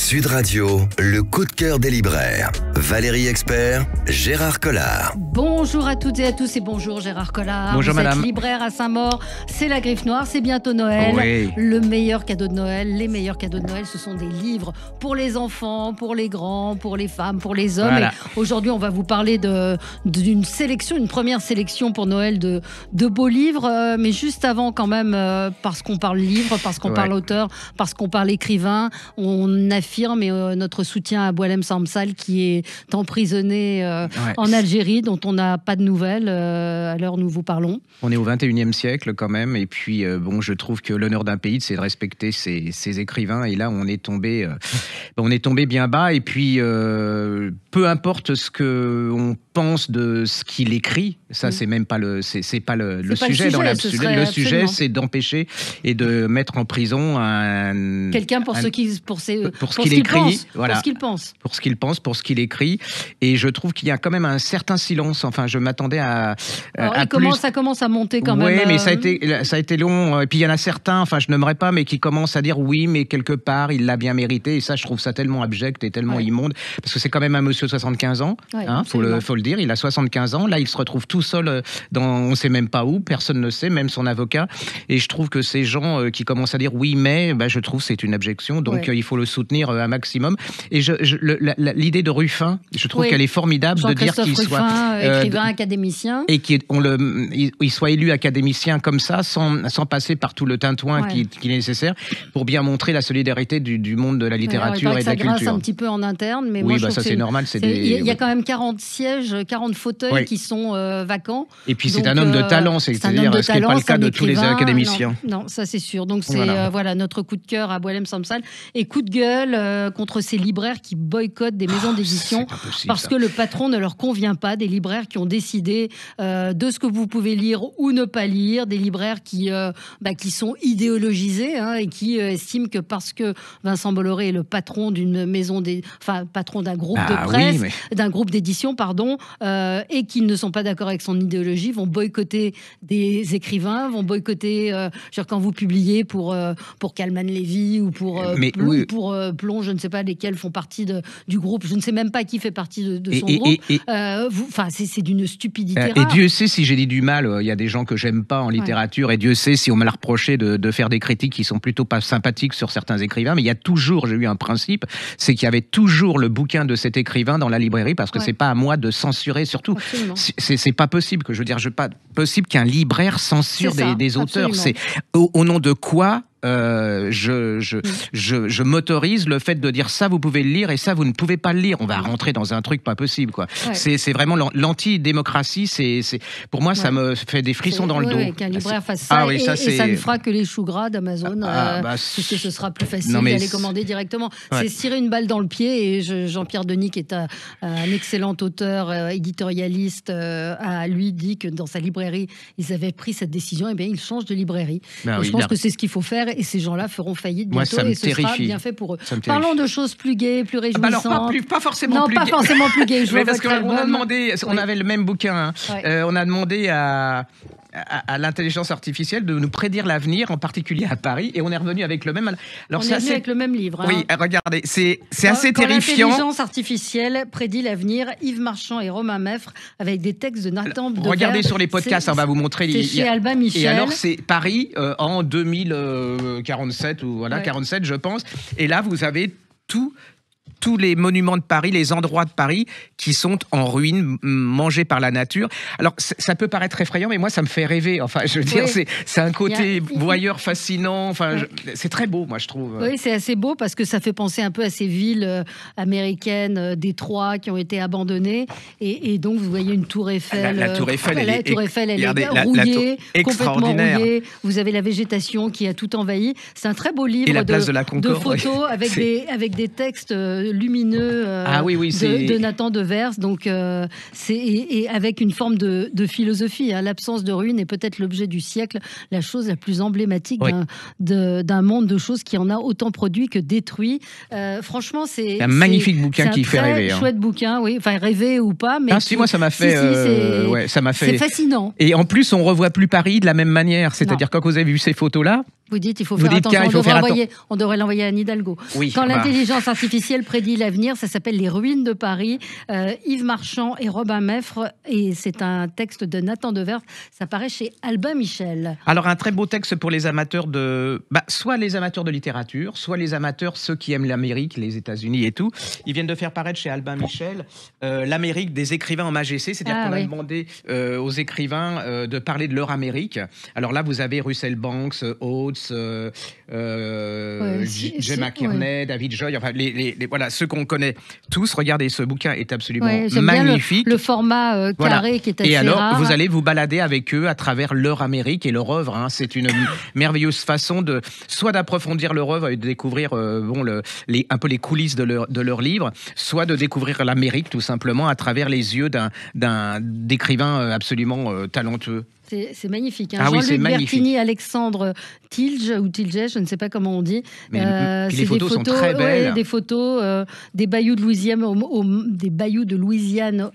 Sud Radio, le coup de cœur des libraires. Valérie Expert, Gérard Collard. Bonjour à toutes et à tous et bonjour Gérard Collard. Bonjour Vous madame. êtes libraire à Saint-Maur, c'est la Griffe Noire, c'est bientôt Noël. Oui. Le meilleur cadeau de Noël, les meilleurs cadeaux de Noël, ce sont des livres pour les enfants, pour les grands, pour les femmes, pour les hommes. Voilà. Et aujourd'hui, on va vous parler d'une sélection, une première sélection pour Noël de beaux livres. Mais juste avant quand même, parce qu'on parle livre, parce qu'on parle auteur, parce qu'on parle écrivain, on affirme notre soutien à Boualem Sansal qui est emprisonné en Algérie, dont on n'a pas de nouvelles à l'heure où nous vous parlons. On est au 21e siècle quand même, et puis je trouve que l'honneur d'un pays, c'est de respecter ses écrivains, et là on est tombé bien bas, et puis peu importe ce qu'on pense de ce qu'il écrit, ça c'est même pas le sujet dans l'absolu. Le sujet, c'est d'empêcher et de mettre en prison quelqu'un pour ce qu'il pense, pour ce qu'il écrit, et je trouve qu'il y a quand même un certain silence. Enfin, je m'attendais à ça commence à monter quand même. Oui, mais ça a été long. Et puis il y en a certains, enfin je n'aimerais pas, mais qui commencent à dire oui, mais quelque part il l'a bien mérité. Et ça, je trouve ça tellement abject et tellement immonde, parce que c'est quand même un monsieur de 75 ans. Faut le dire. Il a 75 ans. Là, il se retrouve tout seul on ne sait même pas où. Personne ne sait, même son avocat. Et je trouve que ces gens qui commencent à dire oui, mais, je trouve que c'est une abjection. Donc il faut le soutenir un maximum. Et l'idée de Ruffin, je trouve qu'elle est formidable, de dire qu'il soit écrivain, académicien, et qu'il soit élu académicien comme ça, sans passer par tout le tintouin qui est nécessaire, pour bien montrer la solidarité du monde de la littérature et de la culture. Ça grasse un petit peu en interne, mais oui, moi, ça c'est normal. Il y a quand même 40 sièges, 40 fauteuils qui sont vacants. Et puis c'est un homme de talent, c'est-à-dire ce qui n'est pas le cas de tous les académiciens. Non, ça c'est sûr. Donc c'est notre coup de cœur à Boualem Sansal, et coup de gueule contre ces libraires qui boycottent des maisons d'édition parce que le patron ne leur convient pas, des libraires qui ont décidé de ce que vous pouvez lire ou ne pas lire, des libraires qui sont idéologisés et qui estiment que parce que Vincent Bolloré est le patron d'une maison patron d'un groupe de presse, d'un groupe d'édition, et qu'ils ne sont pas d'accord avec son idéologie, vont boycotter des écrivains, vont boycotter quand vous publiez pour Kalman Levy ou pour Plon, je ne sais pas lesquels font partie du groupe, je ne sais même pas qui fait partie de son groupe. C'est d'une stupidité rare. Et Dieu sait si j'ai dit du mal, il y a des gens que j'aime pas en littérature, et Dieu sait si on m'a reproché de faire des critiques qui sont plutôt pas sympathiques sur certains écrivains, mais il y a toujours, j'ai eu un principe, c'est qu'il y avait toujours le bouquin de cet écrivain dans la librairie, parce que c'est pas à moi de censurer, surtout. C'est pas possible pas possible qu'un libraire censure des auteurs. C'est au nom de quoi je m'autorise le fait de dire ça vous pouvez le lire et ça vous ne pouvez pas le lire. On va rentrer dans un truc pas possible, quoi. C'est vraiment l'anti-démocratie. Pour moi, ça me fait des frissons dans le dos. Qu'un libraire fasse ça, et ça ne fera que les choux gras d'Amazon, puisque ce sera plus facile d'aller commander directement. C'est se tirer une balle dans le pied, et Jean-Pierre Denis, qui est un excellent auteur, éditorialiste, a lui dit que dans sa librairie, ils avaient pris cette décision, et bien ils changent de librairie. Je pense que c'est ce qu'il faut faire, et ces gens-là feront faillite bientôt, et ce sera bien fait pour eux. Parlons de choses plus gaies, plus réjouissantes. Pas forcément plus gaies. Parce qu'on a demandé, on avait le même bouquin, on a demandé à l'intelligence artificielle de nous prédire l'avenir, en particulier à Paris, et on est revenu avec le même. Alors, on est venu avec le même livre. Oui, regardez, c'est assez terrifiant. L'intelligence artificielle prédit l'avenir, Yves Marchand et Romain Meffre, avec des textes de Nathan Devers. Regardez sur les podcasts, on va vous montrer. C'est chez Albin Michel. Et alors, c'est Paris en 2047, ou 47, je pense. Et là, vous avez tous les monuments de Paris, les endroits de Paris qui sont en ruine, mangés par la nature. Alors, ça peut paraître effrayant, mais moi, ça me fait rêver. Enfin, je veux dire, c'est un côté voyeur fascinant. Enfin, c'est très beau, moi, je trouve. Oui, c'est assez beau, parce que ça fait penser un peu à ces villes américaines, Détroit, qui ont été abandonnées. Et donc, vous voyez une tour Eiffel. La tour Eiffel, elle est rouillée, complètement rouillée. Vous avez la végétation qui a tout envahi. C'est un très beau livre de photos avec des textes lumineux de Nathan Devers, donc et avec une forme de philosophie. L'absence de ruines est peut-être l'objet du siècle, la chose la plus emblématique d'un monde de choses qui en a autant produit que détruit. Franchement, c'est un magnifique bouquin qui fait rêver. C'est un chouette bouquin, enfin rêver ou pas, mais moi ça m'a fait, c'est fascinant. Et en plus, on revoit plus Paris de la même manière. C'est-à-dire quand vous avez vu ces photos-là, Vous dites, il faut faire attention, on devrait l'envoyer à Anne Hidalgo. Oui, quand l'intelligence artificielle prédit l'avenir, ça s'appelle Les ruines de Paris. Yves Marchand et Robin Meffre, et c'est un texte de Nathan Devers. Ça paraît chez Albin Michel. Alors, un très beau texte pour les amateurs soit les amateurs de littérature, soit les amateurs, ceux qui aiment l'Amérique, les États-Unis et tout. Ils viennent de faire paraître chez Albin Michel l'Amérique des écrivains en MAGC, c'est-à-dire qu'on a demandé aux écrivains de parler de leur Amérique. Alors là, vous avez Russell Banks, Oates, Gemma Kearney, David Joy, enfin voilà, ceux qu'on connaît tous. Regardez, ce bouquin est absolument magnifique. Bien le format carré qui est assez rare. Et alors, rare. vous allez vous balader avec eux à travers leur Amérique et leur œuvre. C'est une merveilleuse façon soit d'approfondir leur œuvre et de découvrir un peu les coulisses de leur livre, soit de découvrir l'Amérique tout simplement à travers les yeux d'écrivain absolument talentueux. C'est magnifique. Jean-Luc Bertini, Alexandre Tilge, je ne sais pas comment on dit. Les photos sont très belles. Des photos des bayous de Louisiane.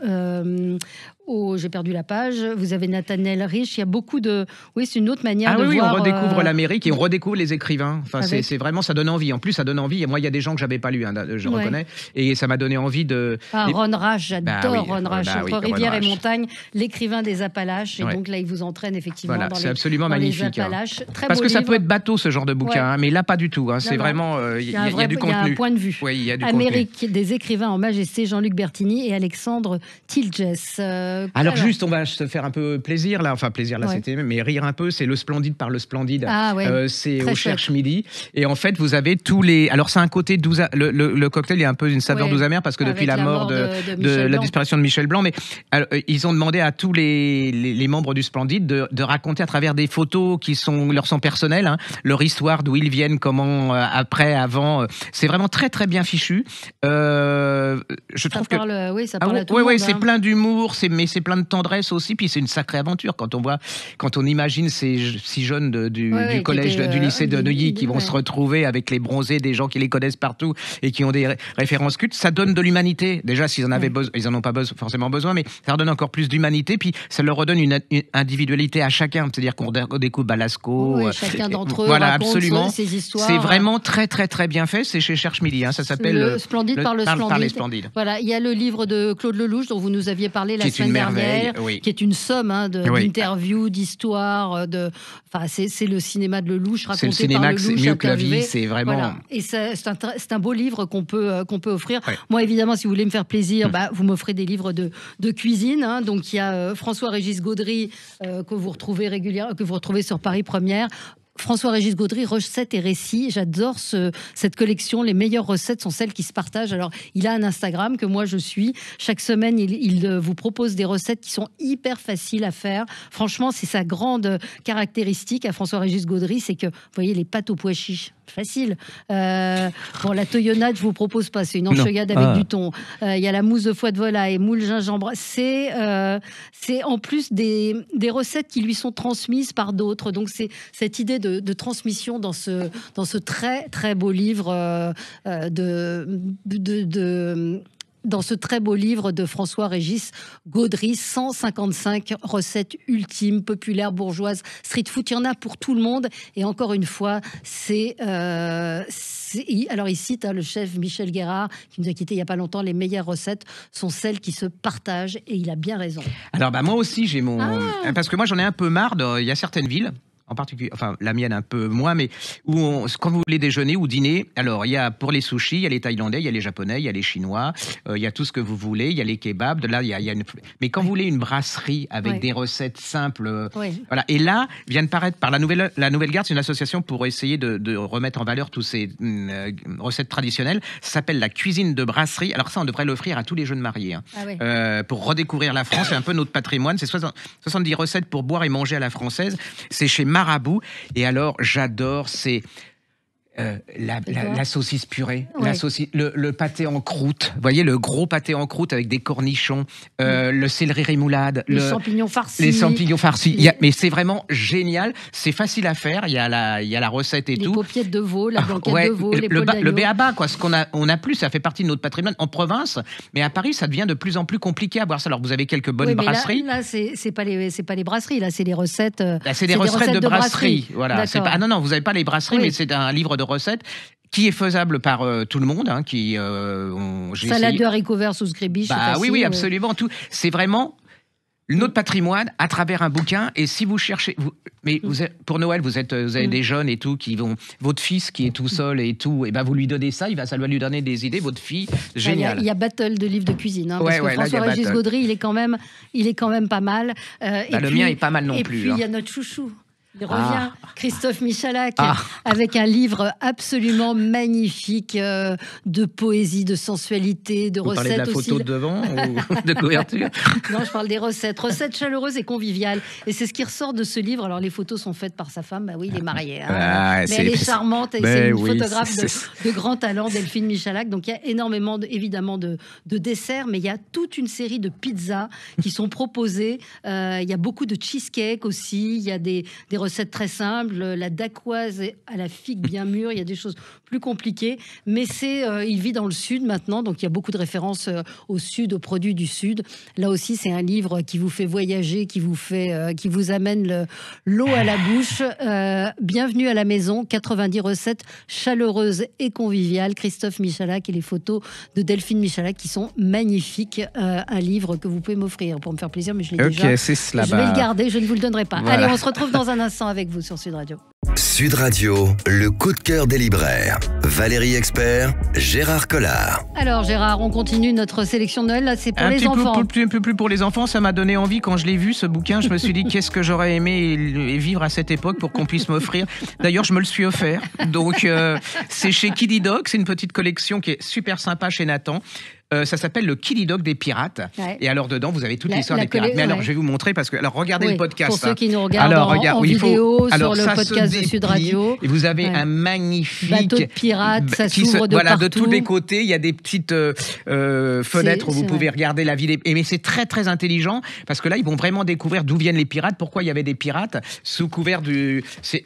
J'ai perdu la page. Vous avez Nathaniel Rich. Il y a beaucoup de. Oui, c'est une autre manière de voir. On redécouvre l'Amérique et on redécouvre les écrivains. Enfin, c'est vraiment, ça donne envie. En plus, ça donne envie. Et moi, il y a des gens que j'avais pas lus, je reconnais, et ça m'a donné envie de. Ron Rash, j'adore Ron Rash. Entre Rivière et Montagne, l'écrivain des Appalaches. Et donc là, il vous entraîne effectivement dans c'est absolument magnifique. Les Appalaches. Très parce que ça livre. peut être bateau ce genre de bouquin, mais là pas du tout. C'est vraiment il y a du contenu. Il y a un point de vue. Oui, il y a du Amérique contenu. des écrivains en majesté, Jean-Luc Bertini et Alexandre Tilges. Alors juste, on va se faire un peu plaisir là, c'était, mais rire un peu. C'est Le Splendide par le Splendide. C'est au Cherche Midi. Et en fait, vous avez tous les. Alors c'est un côté douze. Le cocktail est un peu une saveur douce amère parce que depuis la mort de la disparition de Michel Blanc, mais alors, ils ont demandé à tous les membres du Splendide de raconter à travers des photos qui leur sont personnelles, leur histoire, d'où ils viennent, comment, après, avant. C'est vraiment très très bien fichu. Je trouve ça parle à tout le monde. C'est plein d'humour, mais c'est plein de tendresse aussi. Puis c'est une sacrée aventure quand on imagine ces 6 jeunes du collège, du lycée de Neuilly qui vont se retrouver avec les bronzés, des gens qui les connaissent partout et qui ont des références cultes. Ça donne de l'humanité. Déjà, s'ils en avaient besoin, ils en ont pas forcément besoin, mais ça leur donne encore plus d'humanité. Puis ça leur redonne une individualité à chacun. C'est-à-dire qu'on découvre Balasco. Chacun d'entre eux raconte ses histoires. C'est vraiment très très très bien fait. C'est chez Cherche Midi. Ça s'appelle Le Splendide par le Splendide. Voilà, il y a le livre de Claude Lelouch dont vous nous aviez parlé la semaine dernière, qui est une somme d'interviews, d'histoires. C'est le cinéma de Lelouch raconté par Lelouch. C'est mieux que la vie. C'est vraiment. Voilà. Et c'est un beau livre qu'on peut offrir. Moi, évidemment, si vous voulez me faire plaisir, vous m'offrez des livres de cuisine. Donc il y a François-Régis Gaudry que vous retrouvez régulièrement, que vous retrouvez sur Paris Première. François-Régis Gaudry, recettes et récits. J'adore cette collection. Les meilleures recettes sont celles qui se partagent. Alors, il a un Instagram que moi je suis. Chaque semaine, il vous propose des recettes qui sont hyper faciles à faire. Franchement, c'est sa grande caractéristique à François-Régis Gaudry, c'est que, vous voyez, les pâtes aux pois chiches. Facile. La toyonnade, je vous propose pas. C'est une encheuillade avec du thon. Il y a la mousse de foie de volaille, moule gingembre. C'est en plus des recettes qui lui sont transmises par d'autres. Donc c'est cette idée de transmission dans ce très très beau livre dans ce très beau livre de François-Régis Gaudry, 155 recettes ultimes, populaires, bourgeoises, street food, il y en a pour tout le monde. Et encore une fois, alors il cite le chef Michel Guérard, qui nous a quittés il n'y a pas longtemps, les meilleures recettes sont celles qui se partagent, et il a bien raison. Alors moi aussi, j'ai parce que moi j'en ai un peu marre, il y a certaines villes, en particulier, enfin la mienne un peu moins, mais quand vous voulez déjeuner ou dîner, alors il y a pour les sushis, il y a les Thaïlandais, il y a les Japonais, il y a les Chinois, il y a tout ce que vous voulez, il y a les kebabs, là il y a mais quand vous voulez une brasserie avec des recettes simples, voilà. Et là vient de paraître par la Nouvelle Garde, c'est une association pour essayer de remettre en valeur toutes ces recettes traditionnelles. Ça s'appelle la cuisine de brasserie. Alors ça, on devrait l'offrir à tous les jeunes mariés, pour redécouvrir la France. C'est un peu notre patrimoine. C'est 70 recettes pour boire et manger à la française. C'est chez Marabout. Et alors, j'adore, La saucisse purée, le pâté en croûte. Vous voyez, le gros pâté en croûte avec des cornichons, le céleri rémoulade, les champignons farcis. Les champignons farcis. Mais c'est vraiment génial. C'est facile à faire. Il y a la recette et tout. Les paupiettes de veau, la blanquette de veau, le béaba, quoi. Ce qu'on a plus, ça fait partie de notre patrimoine en province. Mais à Paris, ça devient de plus en plus compliqué à boire ça. Alors, vous avez quelques bonnes brasseries. Là, c'est pas les brasseries. Là, c'est les recettes. C'est des recettes de brasserie. Voilà. Non, vous n'avez pas les brasseries, mais c'est un livre de recettes qui est faisable par tout le monde. Salade de haricots verts sous grébiche. Oui, absolument. Tout. C'est vraiment notre patrimoine à travers un bouquin. Et si vous cherchez... pour Noël, vous avez des jeunes et tout qui vont... Votre fils qui est tout seul et tout, et vous lui donnez ça, ça va lui donner des idées. Votre fille, génial. Il y a Battle de livres de cuisine. Parce que François-Régis Gaudry, il est quand même pas mal. Le mien est pas mal non plus. Et puis, il y a notre chouchou. Il revient, Christophe Michalak, avec un livre absolument magnifique de poésie, de sensualité, de recettes. Vous parlez de la photo de devant ou de couverture? Non, je parle des recettes chaleureuses et conviviales. Et c'est ce qui ressort de ce livre. Alors, les photos sont faites par sa femme. Il est marié. Mais elle est charmante. Et c'est une photographe de grand talent, Delphine Michalak. Donc, il y a énormément, évidemment, de desserts, mais il y a toute une série de pizzas qui sont proposées. Il y a beaucoup de cheesecake aussi. Il y a des recettes très simples, la dacquoise à la figue bien mûre, il y a des choses plus compliquées, mais il vit dans le sud maintenant, donc il y a beaucoup de références au sud, aux produits du sud. Là aussi, c'est un livre qui vous fait voyager, qui vous amène l'eau à la bouche. Bienvenue à la maison, 90 recettes chaleureuses et conviviales. Christophe Michalak et les photos de Delphine Michalak qui sont magnifiques. Un livre que vous pouvez m'offrir pour me faire plaisir, mais je l'ai déjà. Je vais le garder, je ne vous le donnerai pas. Voilà. Allez, on se retrouve dans un instant avec vous sur Sud Radio. Sud Radio, le coup de cœur des libraires. Valérie Expert, Gérard Collard. Alors Gérard, on continue notre sélection de Noël. Là, c'est pour les enfants. Un peu plus pour les enfants. Ça m'a donné envie quand je l'ai vu, ce bouquin. Je me suis dit, qu'est-ce que j'aurais aimé vivre à cette époque pour qu'on puisse m'offrir. D'ailleurs, je me le suis offert. Donc, c'est chez Kiddy Dog. C'est une petite collection qui est super sympa chez Nathan. Ça s'appelle le Kiddy Dog des pirates. Ouais. Et alors, dedans, vous avez toute l'histoire des pirates. Mais alors, je vais vous montrer parce que... Alors, regardez le podcast. Pour ceux qui nous regardent en vidéo sur le podcast de Sud Radio. Et vous avez un magnifique... bateau de pirates, ça s'ouvre de partout. De tous les côtés. Il y a des petites fenêtres où vous pouvez regarder la vie. Mais c'est très, très intelligent parce que là, ils vont vraiment découvrir d'où viennent les pirates, pourquoi il y avait des pirates sous couvert du... C'est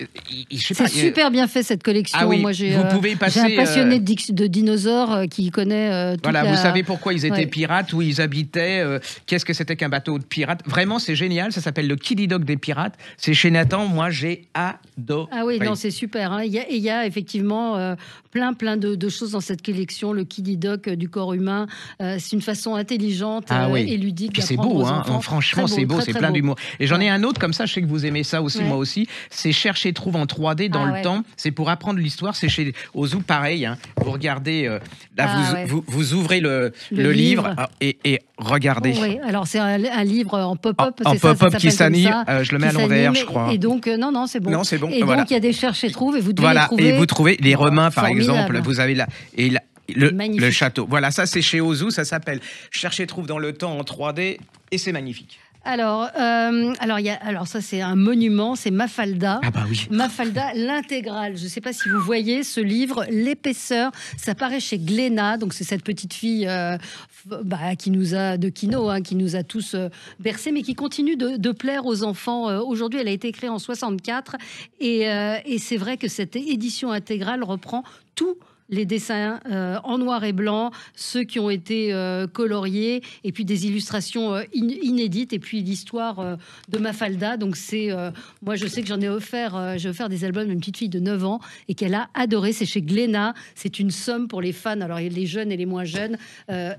super bien fait, cette collection. Ah oui, moi, j'ai un passionné de dinosaures qui connaît toute vous savez pourquoi ils étaient pirates, où ils habitaient, qu'est-ce que c'était qu'un bateau de pirates. Vraiment, c'est génial. Ça s'appelle le Kiddy Dog des pirates. C'est chez Nathan. Moi, j'ai adoré. Ah oui, non, c'est super. Hein. Il y a effectivement plein de choses dans cette collection. Le Kiddy Dog du corps humain, c'est une façon intelligente et ludique. Puis c'est beau, hein. Franchement, c'est beau, c'est plein d'humour. Et j'en ai un autre comme ça. Je sais que vous aimez ça aussi, moi aussi. C'est Cherche et trouve en 3D dans le temps. C'est pour apprendre l'histoire. C'est chez Ozu, pareil. Hein. Vous regardez, là, vous ouvrez le livre et regardez. Oui, alors c'est un livre en pop-up. En pop-up qui s'anime. Je le mets à l'envers, je crois. Et donc, non, c'est bon. Non, c'est bon. Et donc, il y a des cherches et trouves et vous devez les trouver. Et vous trouvez les Romains, par exemple. Vous avez là. Et le château. Voilà, ça, c'est chez Ozu. Ça s'appelle Cherche et trouve dans le temps en 3D. Et c'est magnifique. Alors ça c'est un monument, c'est Mafalda. Ah bah oui. Mafalda, l'intégrale. Je ne sais pas si vous voyez ce livre, l'épaisseur. Ça paraît chez Glénat, donc c'est cette petite fille qui nous a tous bercés, mais qui continue de plaire aux enfants. Aujourd'hui, elle a été créée en 64 et c'est vrai que cette édition intégrale reprend tout. Les dessins en noir et blanc, ceux qui ont été coloriés, et puis des illustrations inédites, et puis l'histoire de Mafalda. Donc moi je sais que j'en ai offert, j'ai offert des albums à une petite fille de 9 ans, et qu'elle a adoré. C'est chez Glénat, c'est une somme pour les fans, alors les jeunes et les moins jeunes.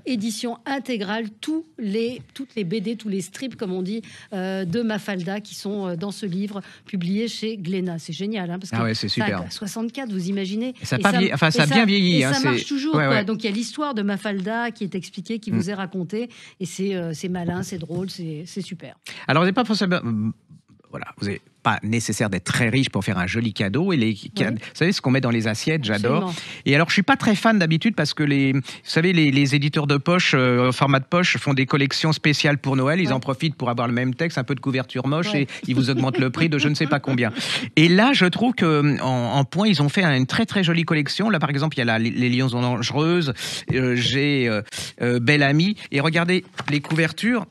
Édition intégrale, toutes les BD, tous les strips, comme on dit, de Mafalda, qui sont dans ce livre, publié chez Glénat. C'est génial, hein, parce que c'est super. 64, vous imaginez. Ça a bien vieilli. Et ça marche toujours. Quoi. Donc il y a l'histoire de Mafalda qui est expliquée, qui vous est racontée, et c'est malin, c'est drôle, c'est super. Alors, on n'est pas forcément voilà, vous n'avez pas nécessaire d'être très riche pour faire un joli cadeau. Et vous savez ce qu'on met dans les assiettes, j'adore. Et alors, je suis pas très fan d'habitude parce que vous savez, les éditeurs de poche, format de poche, font des collections spéciales pour Noël. Ils en profitent pour avoir le même texte, un peu de couverture moche, et ils vous augmentent le prix de je ne sais pas combien. Et là, je trouve que en point, ils ont fait une très très jolie collection. Là, par exemple, il y a les Liaisons dangereuses. J'ai Belle Amie. Et regardez les couvertures.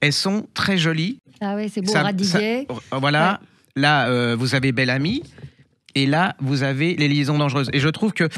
Elles sont très jolies. Ah oui, c'est beau, radiguet. Voilà. Ouais. Là, vous avez Belle Amie. Et là, vous avez les Liaisons dangereuses. Et je trouve que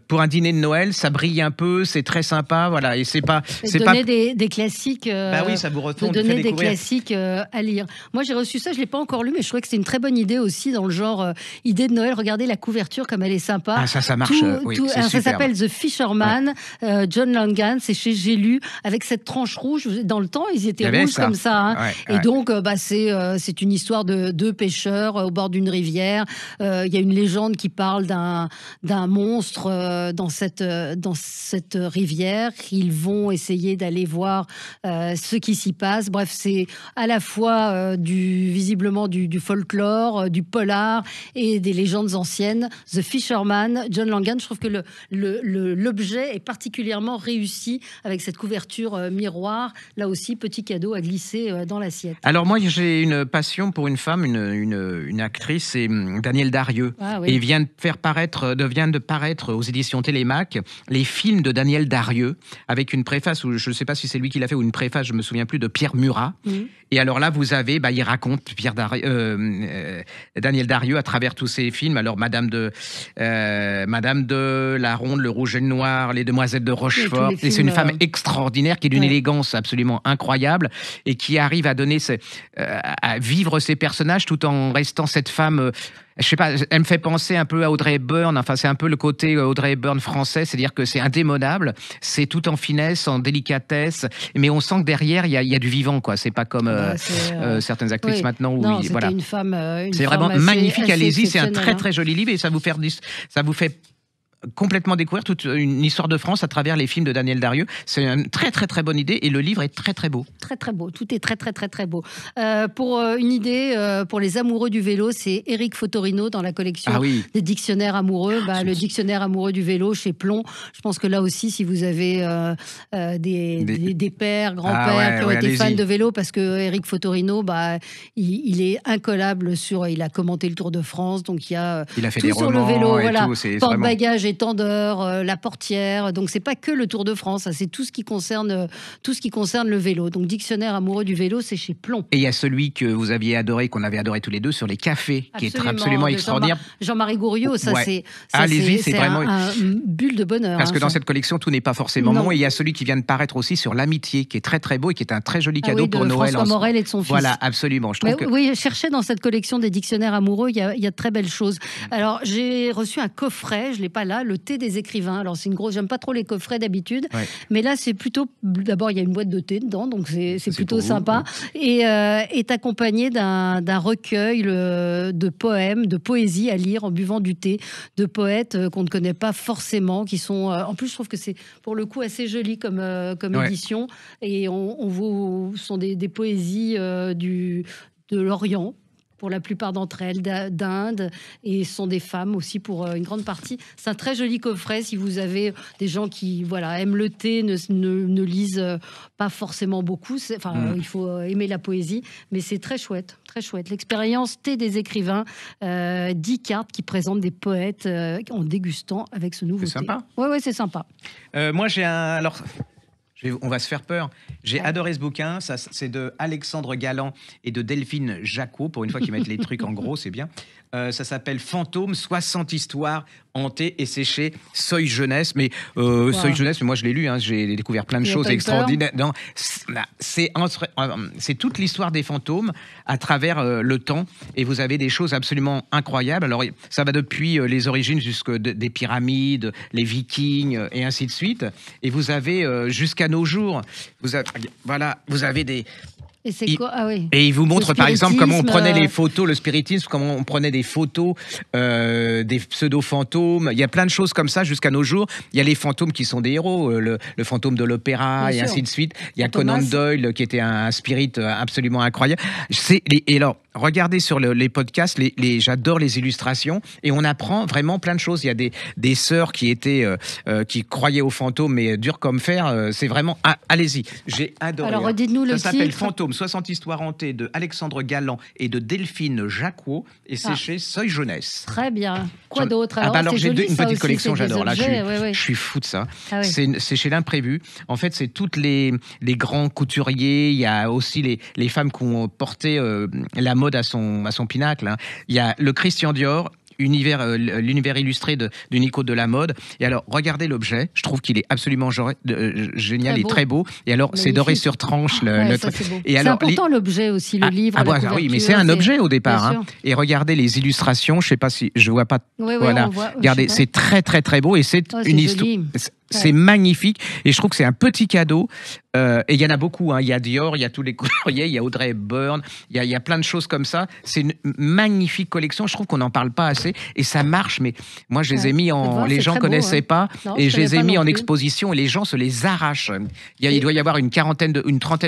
pour un dîner de Noël, ça brille un peu, c'est très sympa, voilà. Et c'est pas, des classiques. Bah oui, ça vous retourne. Donner des classiques à lire. Moi, j'ai reçu ça, je l'ai pas encore lu, mais je trouvais que c'était une très bonne idée aussi dans le genre idée de Noël. Regardez la couverture comme elle est sympa. Ah, ça marche. Alors, ça s'appelle The Fisherman, John Langan. C'est chez J'ai lu avec cette tranche rouge. Dans le temps, ils étaient rouges comme ça. Hein. Et donc, c'est une histoire de deux pêcheurs au bord d'une rivière. Il y a une légende qui parle d'un monstre dans cette rivière. Ils vont essayer d'aller voir ce qui s'y passe. Bref, c'est à la fois visiblement du folklore, du polar et des légendes anciennes. The Fisherman, John Langan. Je trouve que l'objet est particulièrement réussi avec cette couverture miroir. Là aussi, petit cadeau à glisser dans l'assiette. Alors moi, j'ai une passion pour une femme, une actrice, c'est Danielle Darrieux. Ah, oui. Et vient de paraître aux éditions Télémac les films de Danielle Darrieux avec une préface, où je ne sais pas si c'est lui qui l'a fait, ou une préface, je me souviens plus, de Pierre Murat. Et alors là, vous avez, il raconte Danielle Darrieux à travers tous ces films. Alors Madame de la Ronde, Le Rouge et le Noir, Les Demoiselles de Rochefort. Et c'est une femme extraordinaire qui est d'une élégance absolument incroyable et qui arrive à donner à vivre ses personnages tout en restant cette femme. Je sais pas, elle me fait penser un peu à Audrey Hepburn. Enfin, c'est un peu le côté Audrey Hepburn français, c'est-à-dire que c'est indémodable, c'est tout en finesse, en délicatesse, mais on sent que derrière il y a du vivant, quoi. C'est pas comme certaines actrices maintenant où c'était une femme. C'est vraiment magnifique. Allez-y, c'est un très très joli livre et ça vous fait complètement découvrir toute une histoire de France à travers les films de Danielle Darrieux. C'est une très très très bonne idée et le livre est très très beau. Très très beau, tout est très très très très beau. Pour une idée, pour les amoureux du vélo, c'est Éric Fotorino dans la collection des dictionnaires amoureux. Le dictionnaire amoureux du vélo chez Plomb. Je pense que là aussi, si vous avez des pères, grands-pères qui ont été fans de vélo, parce que Éric Fotorino, il est incollable il a commenté le Tour de France, donc il a fait tout des sur romans le vélo, voilà, porte-bagages, étendeur, la portière. Donc c'est pas que le Tour de France, c'est tout ce qui concerne le vélo. Donc dictionnaire amoureux du vélo, c'est chez Plomb. Et il y a celui que vous aviez adoré, qu'on avait adoré tous les deux, sur les cafés, qui est absolument extraordinaire. Jean-Marie Gouriot, c'est vraiment un bulle de bonheur. Parce que dans cette collection, tout n'est pas forcément bon. Et il y a celui qui vient de paraître aussi sur l'amitié, qui est très très beau et qui est un très joli cadeau pour Noël. François Morel et de son fils. Voilà, absolument. Oui, cherchez dans cette collection des dictionnaires amoureux, il y a de très belles choses. Alors j'ai reçu un coffret, je l'ai pas là, le thé des écrivains. Alors c'est une grosse, j'aime pas trop les coffrets d'habitude, mais là c'est plutôt, d'abord il y a une boîte de thé dedans, donc c'est plutôt sympa, et est accompagné d'un recueil de poèmes, de poésie à lire en buvant du thé, de poètes qu'on ne connaît pas forcément, qui sont, en plus je trouve que c'est pour le coup assez joli comme édition, et ce sont des poésies de l'Orient, pour la plupart d'entre elles, d'Inde, et ce sont des femmes aussi pour une grande partie. C'est un très joli coffret si vous avez des gens qui aiment le thé, ne lisent pas forcément beaucoup. Il faut aimer la poésie, mais c'est très chouette, très chouette. L'expérience thé des écrivains, 10 cartes qui présentent des poètes en dégustant avec ce nouveau thé. C'est sympa. Ouais, c'est sympa. Moi, j'ai un... Alors... on va se faire peur. J'ai adoré ce bouquin. C'est de Alexandre Galland et de Delphine Jacquot. Pour une fois qu'ils mettent les trucs en gros, c'est bien. Ça s'appelle Fantôme, 60 histoires hantées, et c'est chez Seuil Jeunesse. Mais Seuil Jeunesse, moi je l'ai lu, j'ai découvert plein de choses extraordinaires. Non, c'est toute l'histoire des fantômes à travers le temps, et vous avez des choses absolument incroyables. Alors ça va depuis les origines jusqu'à des pyramides, les Vikings et ainsi de suite. Et vous avez jusqu'à nos jours, vous avez des... Et c'est quoi? Ah oui. Et il vous montre par exemple comment on prenait les photos, le spiritisme, comment on prenait des photos des pseudo-fantômes. Il y a plein de choses comme ça jusqu'à nos jours. Il y a les fantômes qui sont des héros, le fantôme de l'opéra et ainsi de suite. Il y a Conan Doyle qui était un spirit absolument incroyable. Et alors, regardez sur les podcasts, j'adore les illustrations et on apprend vraiment plein de choses. Il y a des sœurs qui croyaient aux fantômes mais dures comme fer. C'est vraiment... allez-y, j'ai adoré. Alors, redites-nous le titre. Ça s'appelle Fantômes, 60 histoires hantées de Alexandre Galland et de Delphine Jacquot et c'est chez Seuil Jeunesse. Très bien. Quoi d'autre? Alors j'ai une petite collection, j'adore. Là, je suis fou de ça. Ah, oui. C'est chez l'Imprévu. En fait, c'est toutes les grands couturiers. Il y a aussi les femmes qui ont porté la mode à son pinacle. Hein. Il y a le Christian Dior. L'univers illustré d'une icône de la mode. Et alors, regardez l'objet. Je trouve qu'il est absolument génial et très beau. Et alors, c'est doré sur tranche. C'est important l'objet aussi, le livre. Oui, mais c'est un objet au départ. Hein. Et regardez les illustrations. Je ne sais pas si je vois pas. Voilà. Regardez, c'est très très très beau et c'est une histoire. C'est magnifique et je trouve que c'est un petit cadeau et il y en a beaucoup, hein. Il y a Dior, il y a tous les couturiers, il y a Audrey Hepburn, il y a plein de choses comme ça. C'est une magnifique collection, je trouve qu'on n'en parle pas assez et ça marche, mais moi je les ai mis les gens ne connaissaient pas et je les ai mis en exposition et les gens se les arrachent. Il doit y avoir une trentaine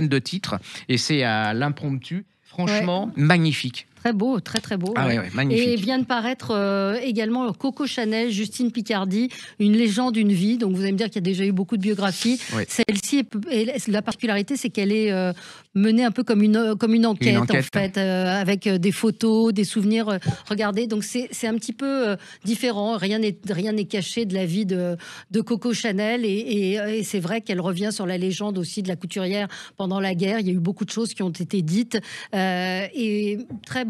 de titres et c'est à l'impromptu, franchement magnifique. Très beau, très très beau. Ah ouais, magnifique. Et vient de paraître également Coco Chanel, Justine Picardie, une légende, une vie. Donc vous allez me dire qu'il y a déjà eu beaucoup de biographies. Oui. Celle-ci, la particularité, c'est qu'elle est menée un peu comme une enquête en fait, avec des photos, des souvenirs. Regardez, donc c'est un petit peu différent. Rien n'est caché de la vie de Coco Chanel. Et c'est vrai qu'elle revient sur la légende aussi de la couturière pendant la guerre. Il y a eu beaucoup de choses qui ont été dites. Et très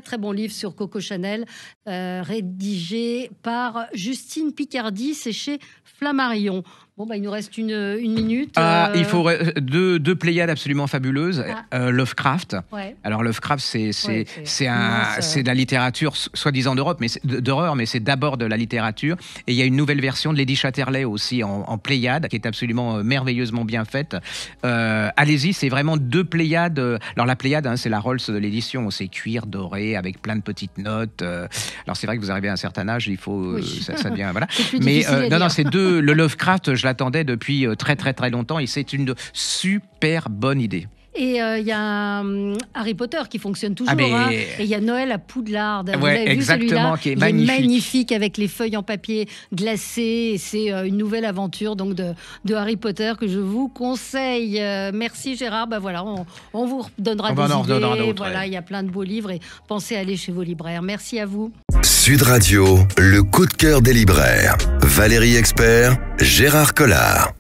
très bon livre sur Coco Chanel, rédigé par Justine Picardie, c'est chez Flammarion. Bon, il nous reste une minute. Il faut deux pléiades absolument fabuleuses. Lovecraft. Ouais. Alors Lovecraft, c'est de la littérature soi-disant d'horreur, mais c'est d'abord de la littérature. Et il y a une nouvelle version de Lady Chatterley aussi en pléiade, qui est absolument merveilleusement bien faite. Allez-y, c'est vraiment deux pléiades. Alors la pléiade, hein, c'est la Rolls de l'édition, c'est cuir doré avec plein de petites notes. Alors c'est vrai que vous arrivez à un certain âge, il faut ça devient voilà. Mais non, c'est deux. Le Lovecraft, je l'attendais depuis très très très longtemps et c'est une super bonne idée. Et il y a Harry Potter qui fonctionne toujours. Et il y a Noël à Poudlard. Vous avez vu celui-là, qui est magnifique. Magnifique avec les feuilles en papier glacé. C'est une nouvelle aventure donc de Harry Potter que je vous conseille. Merci Gérard. Voilà, on vous donnera des idées. Voilà, il y a plein de beaux livres et pensez à aller chez vos libraires. Merci à vous. Sud Radio, le coup de cœur des libraires. Valérie Expert, Gérard Collard.